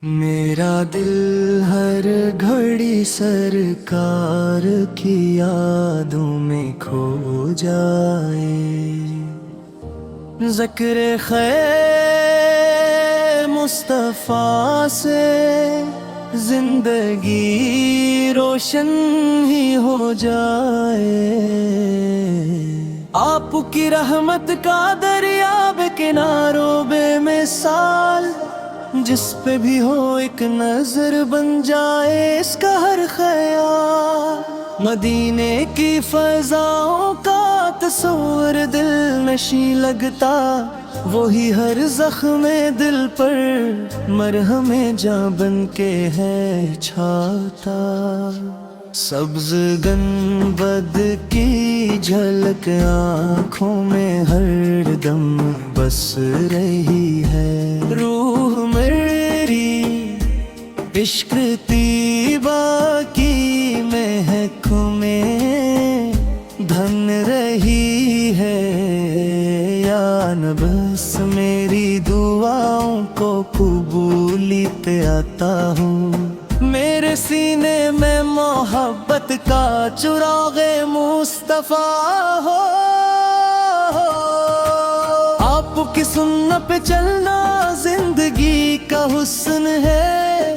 میرا دل ہر گھڑی سرکار کی یادوں میں کھو جائے، ذکر خیر مصطفیٰ سے زندگی روشن ہی ہو جائے۔ آپ کی رحمت کا دریا بے کناروں بے مثال، جس پہ بھی ہو ایک نظر بن جائے اس کا ہر خیال۔ مدینے کی فضاؤں کا تصور دل نشیں لگتا، وہی ہر زخم دل پر مرہم جاں بن کے ہے چھاتا۔ سبز گنبد کی جھلک آنکھوں میں ہر دم بس رہی ہے، روح میری عشق طیبہ کی مہک میں دھن رہی ہے۔ یا نبس میری دعاؤں کو قبولیت عطا ہوں، میرے سینے میں محبت کا چراغ مصطفیٰ ہو۔ آپ کی سنت پہ چلنا زندگی کا حسن ہے،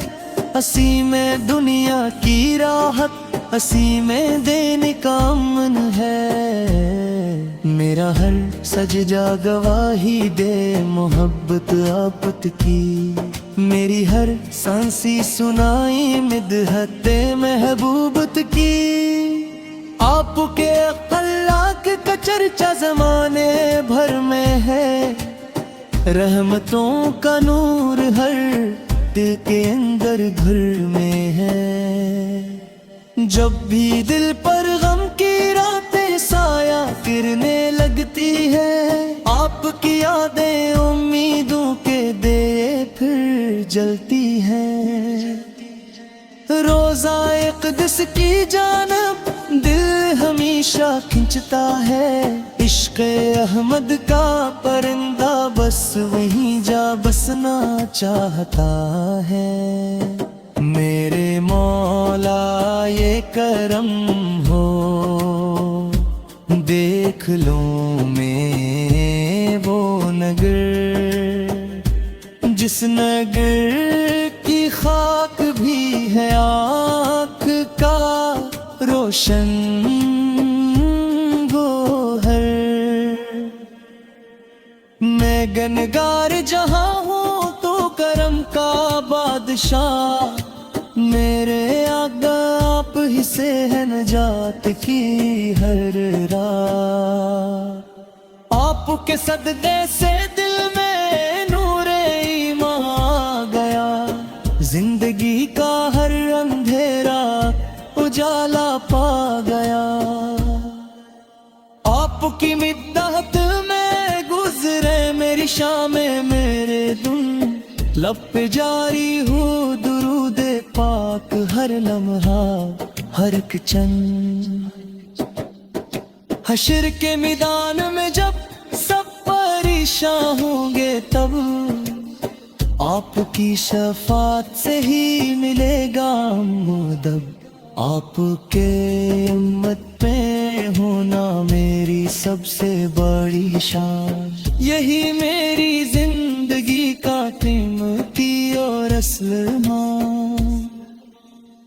اسی میں دنیا کی راحت، اسی میں دینے کا امن ہے۔ میرا ہر سجدہ گواہی دے محبت آپت کی، میری ہر سانسی سنائی مدحت محبوبت کی۔ آپ کے اخلاق کا چرچا زمانے بھر میں ہے، رحمتوں کا نور ہر دل کے اندر گھر میں ہے۔ جب بھی دل پر غم کی راتیں سایہ گرنے لگتی ہے، آپ کی یادیں امیدوں کے دے پھر جلتی ہیں۔ روزہ اقدس کی جانب دل ہمیشہ کھنچتا ہے، عشق احمد کا پرندہ بس وہیں جا بسنا چاہتا ہے۔ میرے مولا یہ کرم ہو، دیکھ لوں میں وہ نگر، جس نگر کی خاک بھی ہے آنکھ کا روشن گوہر۔ میں گنگار جہاں ہوں تو کرم کا بادشاہ، میرے آقا آپ ہی سے ہے نجات کی ہر راہ۔ آپ کے صدقے سے دل میں نور ایمان آ گیا، زندگی کا ہر اندھیرا اجالا پا گیا۔ آپ کی مدحت میں گزرے میری شام میرے دن، لب پہ جاری ہو درود پاک ہر لمحہ ہر ایک چن۔ حشر کے میدان میں جب سب پریشان ہوں گے تب، آپ کی شفاعت سے ہی ملے گا مدد۔ آپ کے امت پہ ہونا میری سب سے بڑی شان، یہی میری زندگی کا قیمتی اور اصل مان۔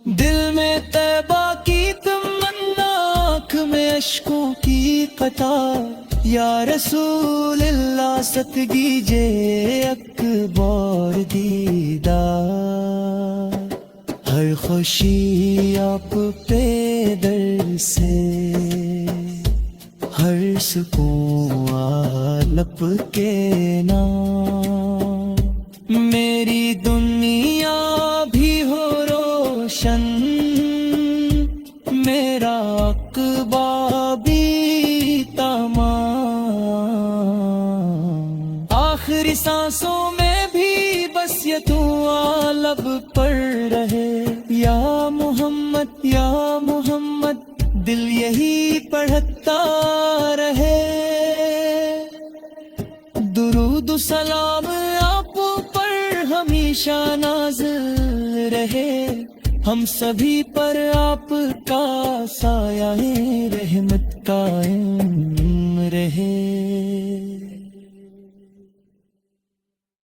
دل میں طیبہ کی تمنا، آنکھ میں اشکوں کی قطار، یا رسول اللہ ست کیجے اکبر دیدار۔ ہر خوشی آپ پہ در سے، ہر سکون لپ کے نام۔ میری دنیا بھی ہو روشن، میرا عقبہ بھی تمام۔ آخری سانسوں میں بھی بس یہ دعا لب پر رہے، یا محمد یا محمد دل یہی پڑھتا رہے۔ درود و سلام آپ پر ہمیشہ ہمیشہ نازل رہے، ہم سبھی پر آپ کا سایہ رحمت قائم رہے۔